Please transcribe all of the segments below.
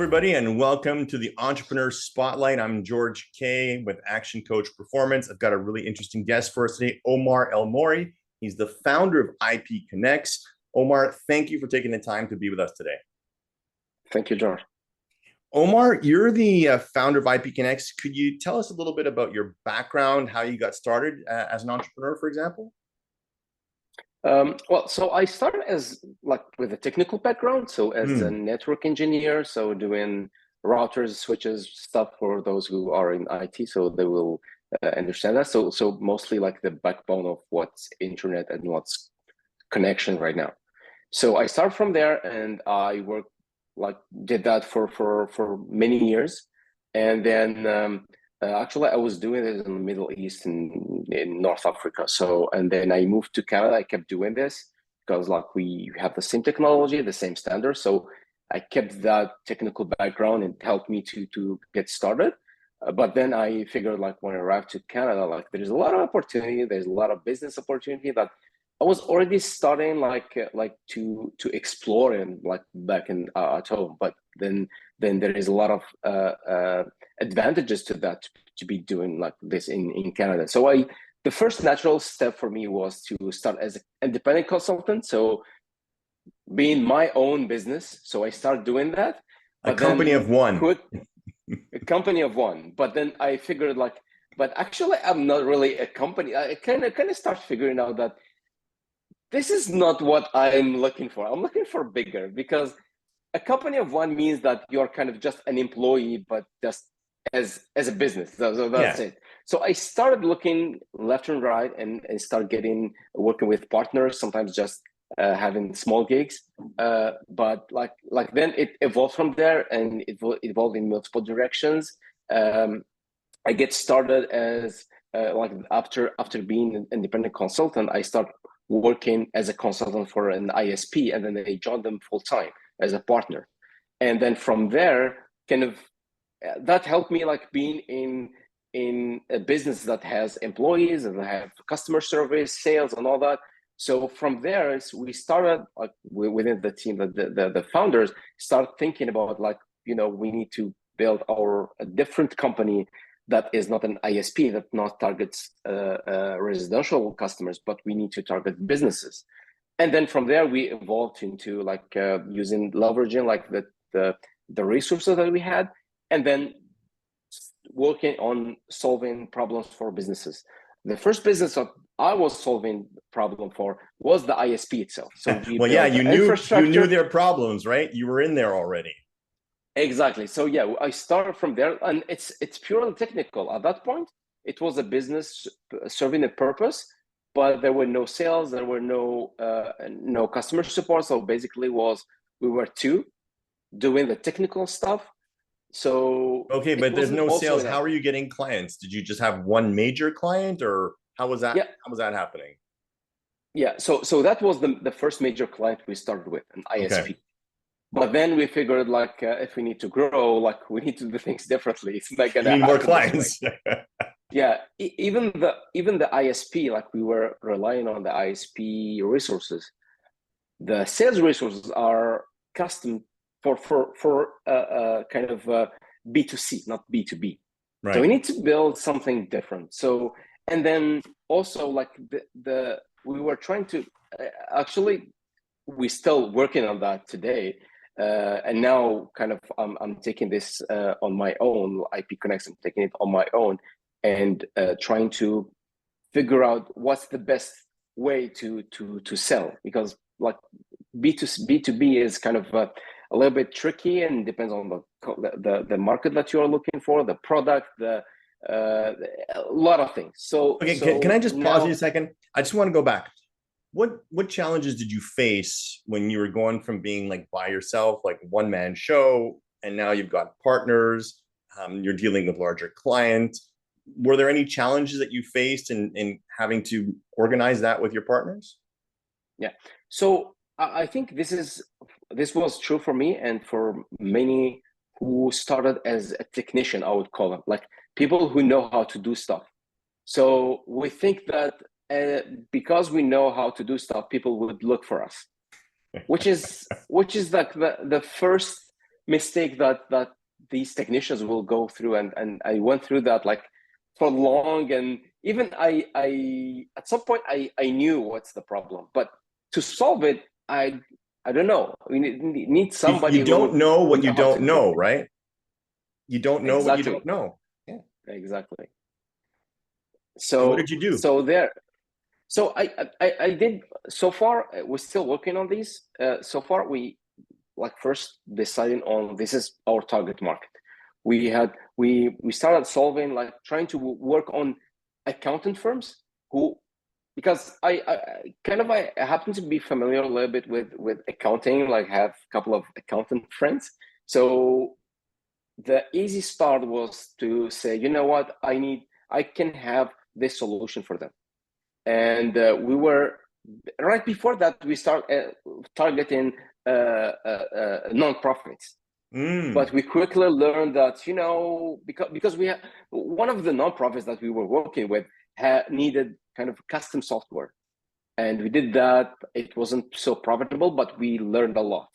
everybody, and welcome to the Entrepreneur Spotlight. I'm George Kay with Action Coach Performance. I've got a really interesting guest for us today, Omar El-Mohri. He's the founder of IPCONNEX. Omar, thank you for taking the time to be with us today. Thank you, George. Omar, you're the founder of IPCONNEX. Could you tell us a little bit about your background, how you got started as an entrepreneur, for example? So I started as with a technical background, so as a network engineer, so doing routers, switches, stuff for those who are in IT, so they will understand that. So mostly like the backbone of what's internet and what's connection right now. So I started from there, and I worked did that for many years, and then actually, I was doing this in the Middle East and in North Africa. So, and then I moved to Canada. I kept doing this because we have the same technology, the same standards. So I kept that technical background and helped me to get started. But then I figured when I arrived to Canada, there's a lot of opportunity. There's a lot of business opportunity that I was already starting to explore and back in at home. But then there is a lot of advantages to that, to be doing this in Canada. So the first natural step for me was to start as an independent consultant. So being my own business. So I started doing that. A company of one. A company of one. But then I figured but actually I'm not really a company. I kind of start figuring out that this is not what I'm looking for. I'm looking for bigger, because a company of one means that you're kind of just an employee, but just as a business. So that's it. So I started looking left and right and start working with partners, sometimes just having small gigs. But then it evolved from there, and it evolved in multiple directions. I get started as after being an independent consultant, I start working as a consultant for an ISP, and then I joined them full time as a partner. And then from there, that helped me being in a business that has employees and have customer service, sales, and all that. So from there, we started within the team, the founders start thinking about we need to build a different company that is not an ISP, that not targets residential customers, but we need to target businesses. And then from there, we evolved into leveraging the resources that we had, and then working on solving problems for businesses. The first business that I was solving problem for was the ISP itself. So well, yeah, you knew their problems, right? You were in there already. Exactly. So yeah, I started from there, and it's purely technical. At that point, it was a business serving a purpose, but there were no sales, there were no customer support. So basically, we were two doing the technical stuff. So okay, but there's no sales. How are you getting clients? Did you just have one major client, or how was that? Yeah. How was that happening? Yeah. So that was the first major client we started with, an ISP. Okay. But then we figured if we need to grow, we need to do things differently. It's not gonna happen. More clients. Yeah, even the ISP, we were relying on the ISP resources. The sales resources are custom for kind of B2C, not B2B. Right. So we need to build something different. So, and then also we were trying to actually, we're still working on that today. And now I'm taking this on my own, IPCONNEX, I'm taking it on my own, and trying to figure out what's the best way to sell, because B2B is kind of a little bit tricky, and depends on the market that you're looking for, the product, a lot of things. So okay, can I just pause you a second? I just want to go back. What challenges did you face when you were going from being by yourself, one man show, and now you've got partners, you're dealing with larger clients? Were there any challenges that you faced in having to organize that with your partners? Yeah. So I think this was true for me and for many who started as a technician, I would call them, people who know how to do stuff. So we think that because we know how to do stuff, people would look for us, which is the first mistake that these technicians will go through, and I went through that like for long, and even I at some point I knew what's the problem, but to solve it, I don't know. We need somebody You don't know who what you know how to don't do know, it. right? You don't know what you Exactly. don't know. Yeah. Exactly. So what did you do? So I did. So far, we're still working on these. So far, we like first deciding on this is our target market. We started solving, like trying to work on accountant firms who, because I happen to be familiar a little bit with accounting, like have a couple of accountant friends. So the easy start was to say, you know what, I can have this solution for them. And we were right before that we start targeting nonprofits. But we quickly learned that, you know, because we have one of the nonprofits that we were working with needed kind of custom software, and we did that. It wasn't so profitable, but we learned a lot.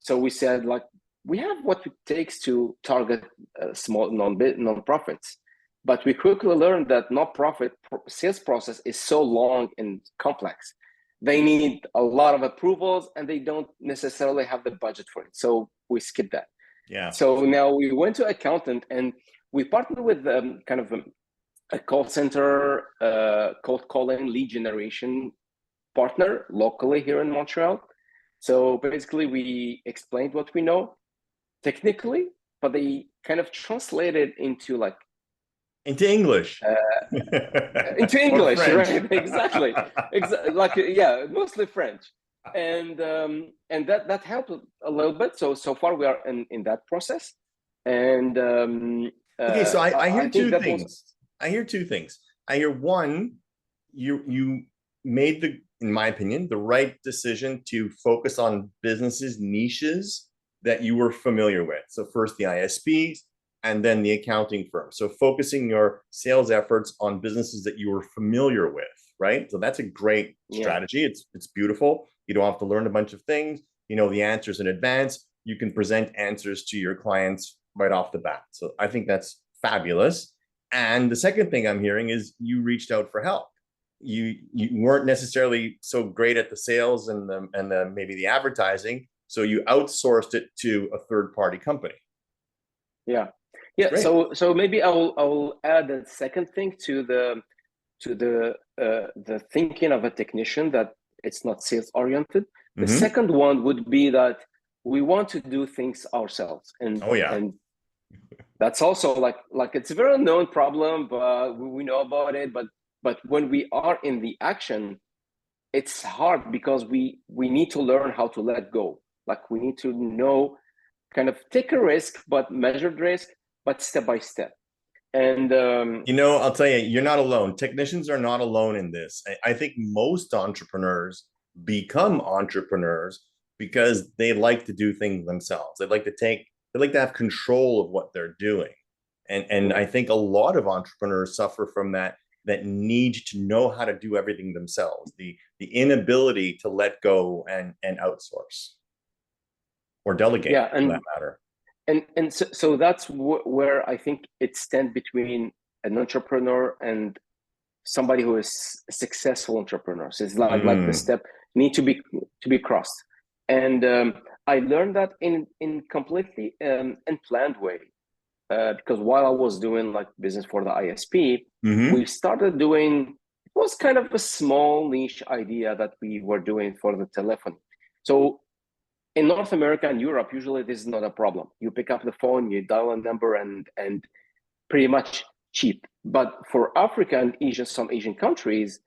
So we said, like, we have what it takes to target small nonprofits, but we quickly learned that nonprofit sales process is so long and complex. They need a lot of approvals, and they don't necessarily have the budget for it. So we skipped that. Yeah. So now we went to accountant, and we partnered with kind of a call center, cold calling, lead generation partner locally here in Montreal. So basically, we explained what we know technically, but they kind of translated into like into English. Into English, right? Exactly. Like yeah, mostly French, and that helped a little bit. So far we are in that process, and Okay, so I hear I think two that was things. I hear two things. I hear one, you made the, in my opinion, the right decision to focus on businesses niches that you were familiar with. So first the ISPs and then the accounting firm. So focusing your sales efforts on businesses that you were familiar with, right? So that's a great strategy. It's beautiful. You don't have to learn a bunch of things. You know the answers in advance. You can present answers to your clients right off the bat. So I think that's fabulous. And the second thing I'm hearing is you reached out for help. You weren't necessarily so great at the sales and the maybe the advertising, so you outsourced it to a third party company. Yeah. Great. So maybe I'll add a second thing to the thinking of a technician, that it's not sales oriented. The second one would be that we want to do things ourselves, and and that's also like it's a very known problem, but we know about it. But when we are in the action, it's hard because we need to learn how to let go. Like we need to know, kind of take a risk, but measured risk, but step by step. And you know, I'll tell you, you're not alone. Technicians are not alone in this. I think most entrepreneurs become entrepreneurs because they like to do things themselves. They like to have control of what they're doing. And I think a lot of entrepreneurs suffer from that need to know how to do everything themselves, the inability to let go and outsource or delegate, for that matter. And so that's where I think it stands between an entrepreneur and somebody who is a successful entrepreneur. So it's like the step need to be crossed. And I learned that in completely unplanned way, because while I was doing like business for the ISP, we started doing, it was kind of a small niche idea that we were doing for the telephony. So in North America and Europe, usually this is not a problem. You pick up the phone, you dial a number, and pretty much cheap. But for Africa and Asia, some Asian countries,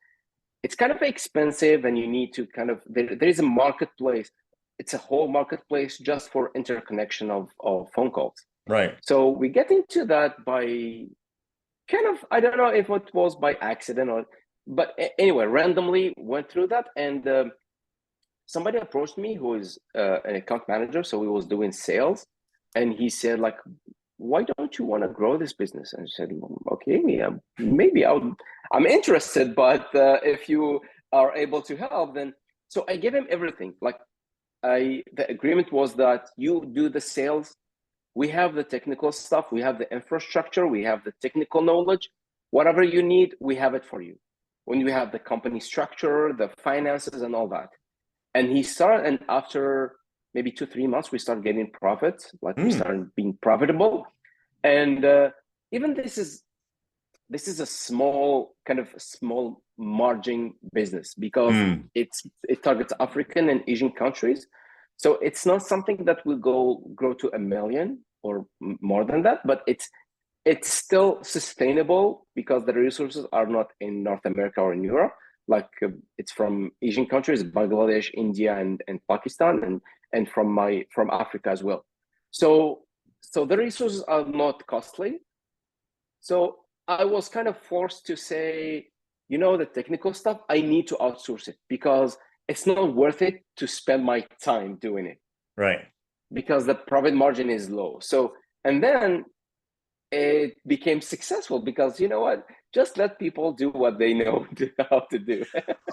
it's kind of expensive, and you need to kind of, there is a marketplace. It's a whole marketplace just for interconnection of phone calls. Right. So we get into that by kind of, I don't know if it was by accident or, but anyway, randomly went through that, and somebody approached me who is an account manager, so he was doing sales, and he said, like, why don't you want to grow this business? And I said, okay, yeah, maybe I'm interested, but if you are able to help, then. So I gave him everything, like the agreement was that you do the sales. We have the technical stuff. We have the infrastructure. We have the technical knowledge. Whatever you need, we have it for you. When we have the company structure, the finances, and all that. And he started, and after maybe 2-3 months, we started getting profits. Like we started being profitable. And even this is a small margin business, because it targets African and Asian countries. So it's not something that will grow to 1 million or more than that, but it's still sustainable because the resources are not in North America or in Europe. Like it's from Asian countries, Bangladesh, India, and Pakistan, and from Africa as well. So the resources are not costly. So I was kind of forced to say, the technical stuff, I need to outsource it because it's not worth it to spend my time doing it. Right. Because the profit margin is low. So, and then it became successful because just let people do what they know how to do.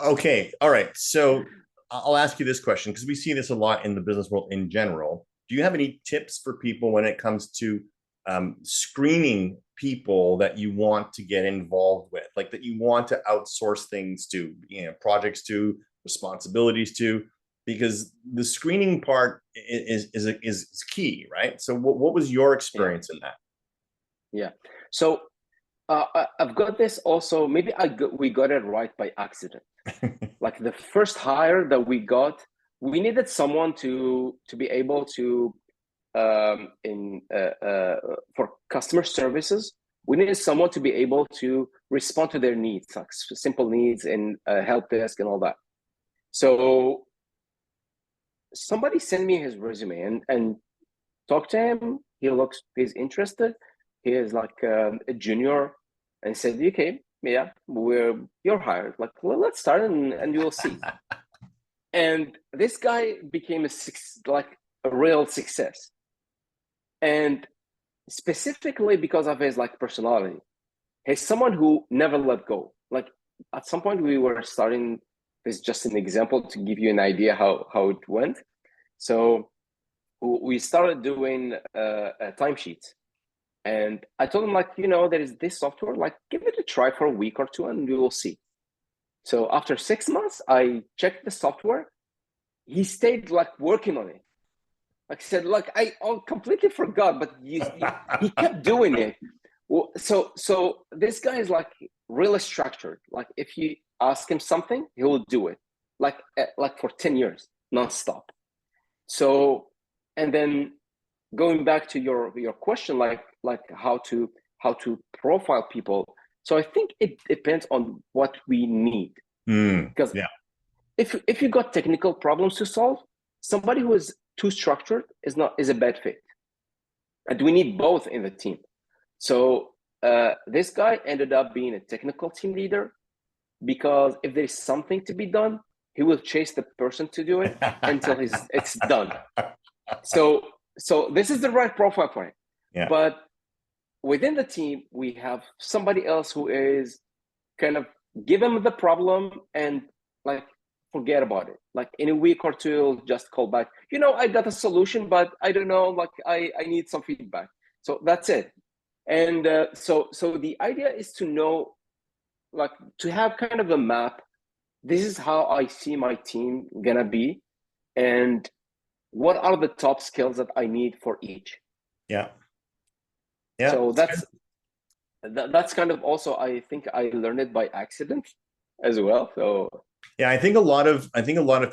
Okay. All right. So I'll ask you this question because we see this a lot in the business world in general. Do you have any tips for people when it comes to screening people that you want to get involved with, like that you want to outsource things to, projects to, responsibilities to, because the screening part is key, right? So what was your experience in that? Yeah. So I've got this also. Maybe we got it right by accident. Like the first hire that we got, we needed someone to be able to for customer services. We needed someone to be able to respond to their needs, like simple needs and help desk and all that. So somebody sent me his resume and talked to him. He's interested. He is like a junior, and said, okay, yeah, you're hired. Like, well, let's start and you'll see. And this guy became a real success. And specifically because of his personality. He's someone who never let go. Like at some point we were starting, this is just an example to give you an idea how it went. So we started doing timesheets. And I told him, there is this software, give it a try for a week or two and we will see. So after 6 months, I checked the software. He stayed working on it. Like I said, I completely forgot, but he kept doing it. So this guy is really structured. Like if you ask him something, he will do it. Like for 10 years, nonstop. So, and then going back to your question, like how to profile people. So I think it depends on what we need. Because if you got technical problems to solve, somebody who is too structured is a bad fit, and we need both in the team. So this guy ended up being a technical team leader, because if there's something to be done, he will chase the person to do it until it's done. So this is the right profile for him. Yeah. But within the team, we have somebody else who is kind of give him the problem and forget about it. Like in a week or two, just call back. I got a solution, but I don't know. I need some feedback. So that's it. And so the idea is to know, to have kind of a map. This is how I see my team gonna be, and what are the top skills that I need for each. Yeah. So that's kind of also, I think I learned it by accident as well. So yeah, I think a lot of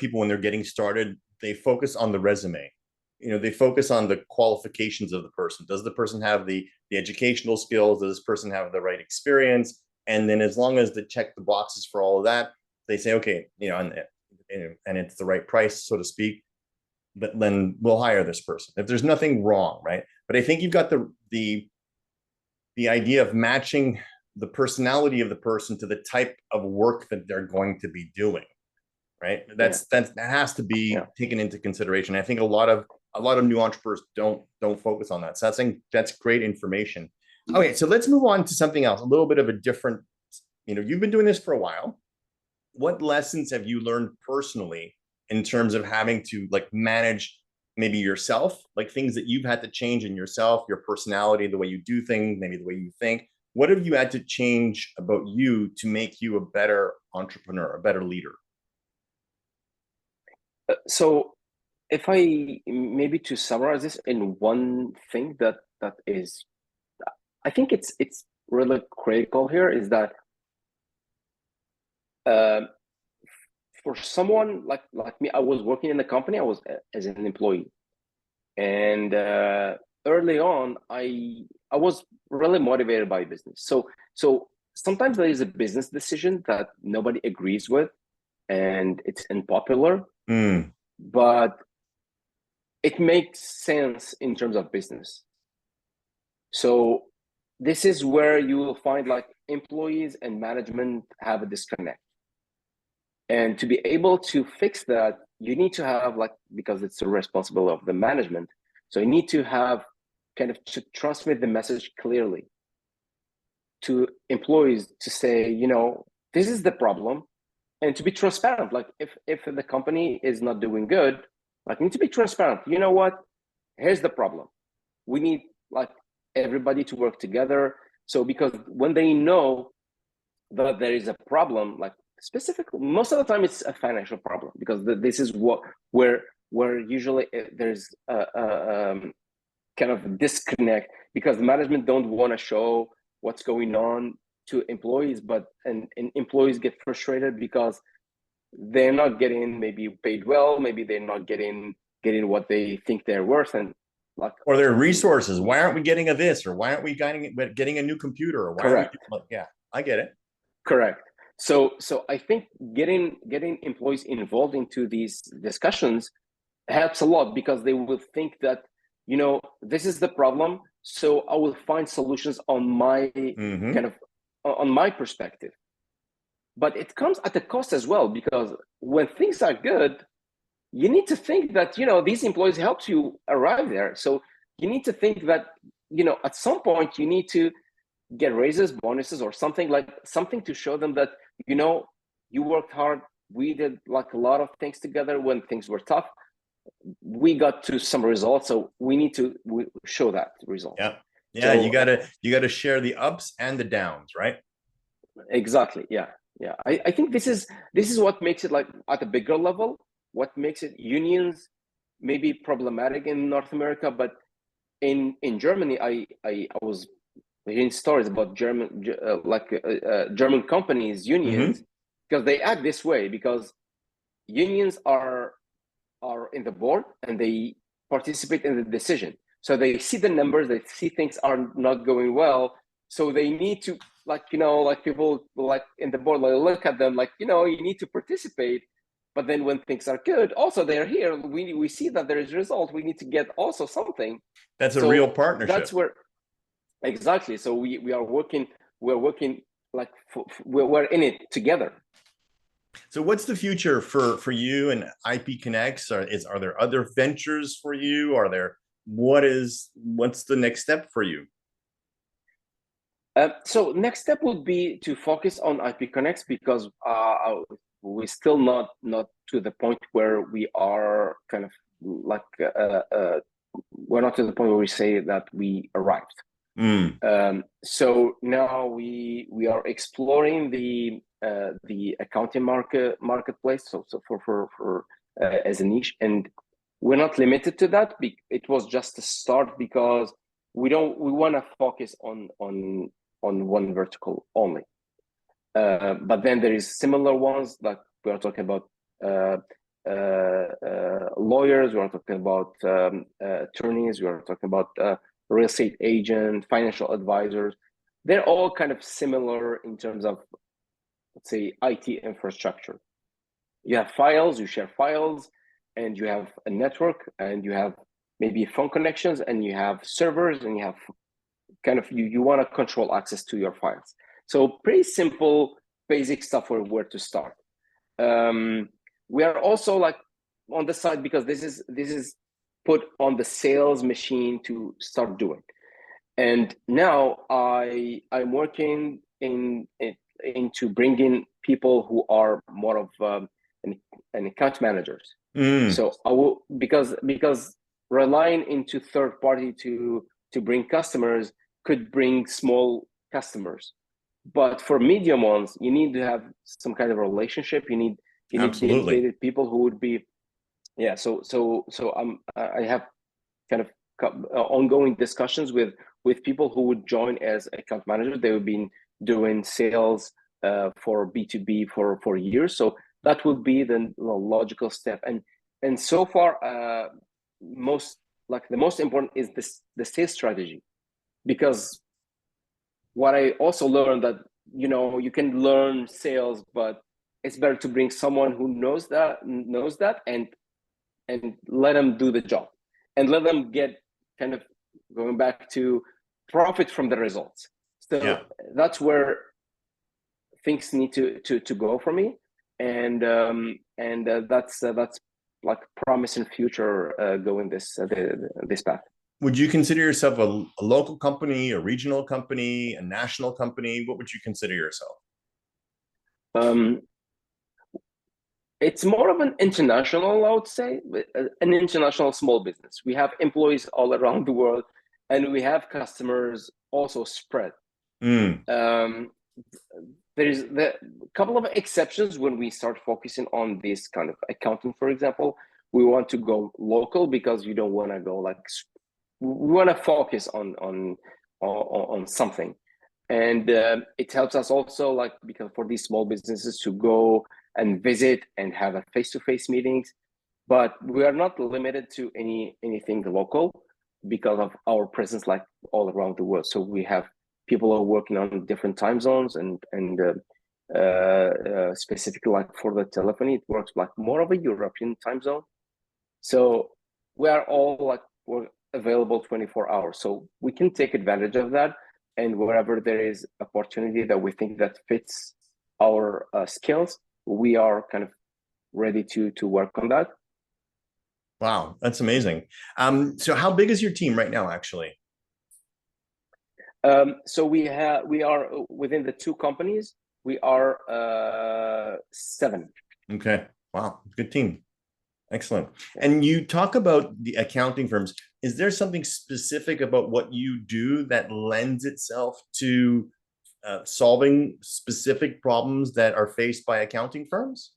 people, when they're getting started, they focus on the resume. They focus on the qualifications of the person. Does the person have the educational skills? Does this person have the right experience? And then as long as they check the boxes for all of that, they say, okay, and it's the right price, so to speak, but then we'll hire this person if there's nothing wrong, right? But I think you've got the idea of matching the personality of the person to the type of work that they're going to be doing, right? That has to be taken into consideration. I think a lot of new entrepreneurs don't focus on that. So that's great information. Okay, so let's move on to something else, a little bit of a different. You've been doing this for a while. What lessons have you learned personally in terms of having to like manage maybe yourself, like things that you've had to change in yourself, your personality, the way you do things, maybe the way you think? What have you had to change about you to make you a better entrepreneur, a better leader? So if I maybe to summarize this in one thing that is, I think it's really critical here is that uh, for someone like me, I was working in the company. I was as an employee, and early on, I was really motivated by business. So sometimes there is a business decision that nobody agrees with, and it's unpopular, Mm. but it makes sense in terms of business. So this is where you will find like employees and management have a disconnect. And to be able to fix that, you need to have like, because it's the responsibility of the management. So you need to have kind of to transmit the message clearly to employees to say, you know, this is the problem, and to be transparent. Like if the company is not doing good, like need to be transparent. You know what? Here's the problem. We need like everybody to work together. So because when they know that there is a problem, like specifically, most of the time it's a financial problem, because this is what where usually there's kind of disconnect, because management don't want to show what's going on to employees, but and employees get frustrated because they're not getting maybe paid well, maybe they're not getting what they think they're worth, and like, Or their resources. Why aren't we getting a this? Or why aren't we getting a new computer? Or why aren't we? correct. Like, yeah, I get it. Correct. So I think getting employees involved into these discussions helps a lot, because they will think that, you know, this is the problem, so I will find solutions on my Mm-hmm. kind of on my perspective. But it comes at a cost as well, because when things are good, you need to think that, you know, these employees helped you arrive there. So you need to think that, you know, at some point you need to get raises, bonuses, or something, like something to show them that, you know, you worked hard. We did like a lot of things together when things were tough. We got to some results, so we need to show that result. Yeah. Yeah. So You gotta share the ups and the downs, right? exactly, yeah, yeah. I think this is what makes it like at a bigger level. What makes it unions maybe problematic in North America, but in Germany, I was hearing stories about German companies unions, Mm-hmm. because they act this way, because unions are in the board and they participate in the decision, so they see the numbers, they see things are not going well, so they need to, like, you know, like people like in the board, like look at them like, you know, you need to participate. But then when things are good, also they're here, we see that there is result, we need to get also something. That's a real So partnership. that's where exactly. So we're working like we're in it together. So what's the future for you and IPCONNEX? Are there other ventures for you? Are there what's the next step for you? So next step would be to focus on IPCONNEX, because we're still not to the point where we are kind of like we're not to the point where we say that we arrived. Mm. So now we are exploring the accounting marketplace. So for as a niche, and we're not limited to that. It was just a start, because we want to focus on one vertical only. But then there is similar ones, like we are talking about lawyers, we are talking about attorneys, we are talking about real estate agent, financial advisors. They're all kind of similar in terms of, let's say, IT infrastructure. You have files, you share files, and you have a network, and you have maybe phone connections, and you have servers, and you have kind of you want to control access to your files. So pretty simple, basic stuff for where to start. We are also like on the side, because this is put on the sales machine to start doing. And now I'm working into bringing people who are more of an account managers. Mm, So I will, because relying into third party to bring customers could bring small customers, but for medium ones, you need to have some kind of relationship. You need absolutely. dedicated people who would be, yeah. I have kind of ongoing discussions with people who would join as account managers. They have been doing sales for B2B for years, so that would be the logical step. And so far, the most important is the sales strategy, because what I also learned that you can learn sales, but it's better to bring someone who knows that and let them do the job and let them get kind of going back to profit from the results. So Yeah. that's where things need to go for me, and that's like promising future going this path. Would you consider yourself a local company, a regional company, a national company? What would you consider yourself? Um, it's more of an international, I would say, an international small business. We have employees all around the world, and we have customers also spread. Mm, There's a couple of exceptions when we start focusing on this kind of accounting, for example. We want to go local because you don't want to go like, we want to focus on something. And it helps us also, like, because for these small businesses to go and visit and have a face-to-face meetings, but we are not limited to anything local because of our presence like all around the world. So we have people who are working on different time zones, and specifically like for the telephony, it works like more of a European time zone. So we are all like, we're available 24 hours, so we can take advantage of that. And wherever there is opportunity that we think that fits our skills, we are kind of ready to work on that. wow, that's amazing. So how big is your team right now, actually? So we are within the two companies, we are 7. Okay, wow, good team. Excellent. And you talk about the accounting firms. Is there something specific about what you do that lends itself to solving specific problems that are faced by accounting firms?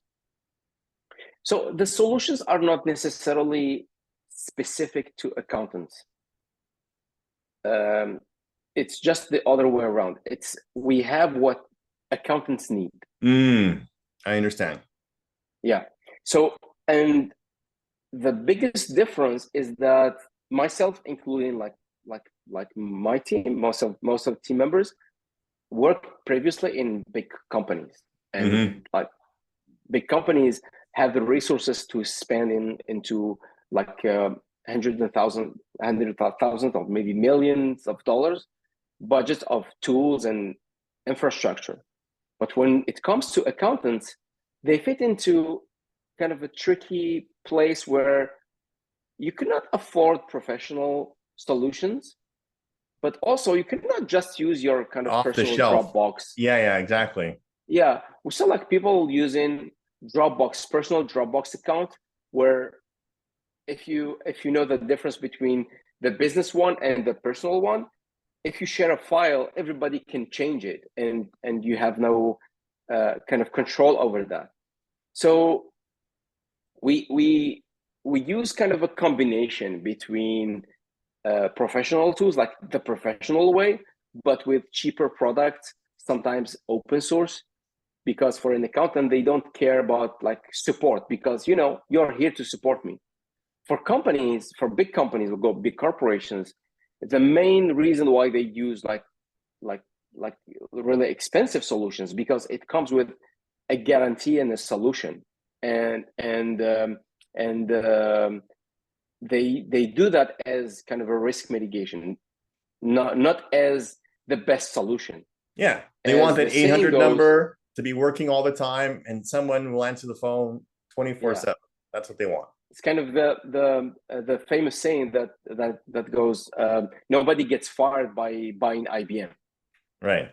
So the solutions are not necessarily specific to accountants. It's just the other way around. We have what accountants need. I understand. Yeah. So, and the biggest difference is that myself, including like my team, most of team members worked previously in big companies, and like big companies have the resources to spend into like hundreds of thousands of maybe millions of dollars budget of tools and infrastructure. But when it comes to accountants, they fit into kind of a tricky place where you cannot afford professional solutions, but also you cannot just use your kind of Off the personal shelf. Dropbox. Yeah, exactly. Yeah, we saw like people using Dropbox, personal Dropbox account, where if you know the difference between the business one and the personal one, if you share a file, everybody can change it, and you have no kind of control over that. So we use kind of a combination between professional tools, like the professional way, but with cheaper products, sometimes open source, because for an accountant, they don't care about like support, because you're here to support me. For companies, for big companies, we'll go big corporations, the main reason why they use like really expensive solutions, because it comes with a guarantee and a solution, and they do that as kind of a risk mitigation, not as the best solution. Yeah, they want that 800 number to be working all the time, and someone will answer the phone 24/7. That's what they want. It's kind of the famous saying that goes, nobody gets fired by buying IBM. Right.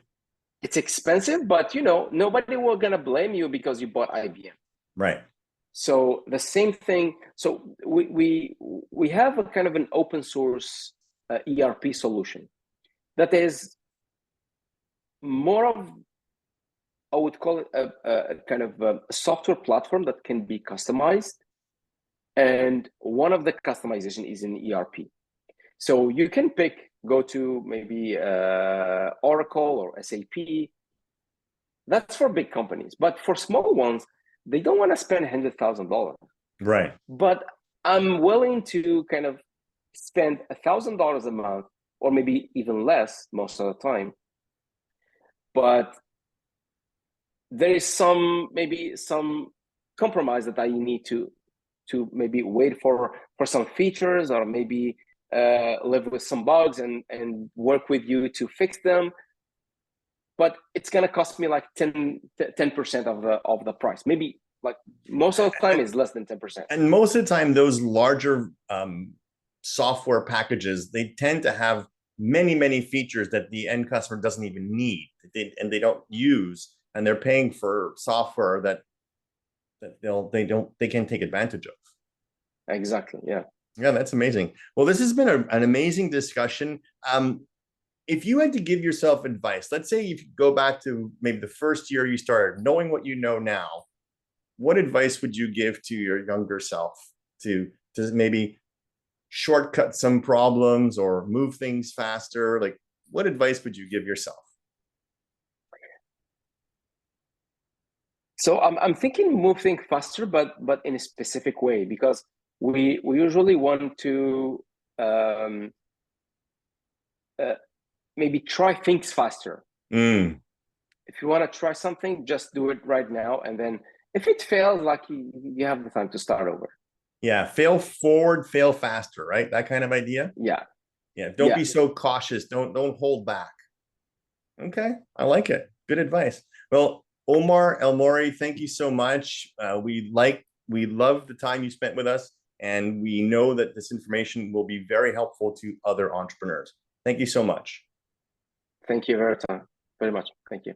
It's expensive, but nobody will gonna blame you because you bought IBM. Right. So the same thing. So we have a kind of an open source ERP solution that is more of, I would call it a kind of a software platform that can be customized. And one of the customization is in ERP. So you can go to maybe Oracle or SAP. That's for big companies. But for small ones, they don't want to spend $100,000. Right. But I'm willing to kind of spend $1,000 a month, or maybe even less most of the time. But there is maybe some compromise that I need to maybe wait for some features, or maybe live with some bugs and work with you to fix them. But it's gonna cost me like 10% of the price. Maybe like most of the time is less than 10%. And most of the time, those larger software packages, they tend to have many features that the end customer doesn't even need, and they don't use, and they're paying for software that they can take advantage of. Exactly. Yeah. Yeah, that's amazing. Well, this has been an amazing discussion. If you had to give yourself advice, let's say if you go back to maybe the first year you started, knowing what you know now, what advice would you give to your younger self to maybe shortcut some problems or move things faster? Like, what advice would you give yourself? So I'm thinking move things faster, but in a specific way, because we usually want to maybe try things faster. If you want to try something, just do it right now, and then if it fails, like you have the time to start over. Yeah, fail forward, fail faster, right? That kind of idea. Yeah. Yeah. Don't be so cautious. Don't hold back. Okay, I like it. Good advice. Well, Omar El-Mohri, thank you so much. We love the time you spent with us, and we know that this information will be very helpful to other entrepreneurs. Thank you so much. Thank you very much. Thank you.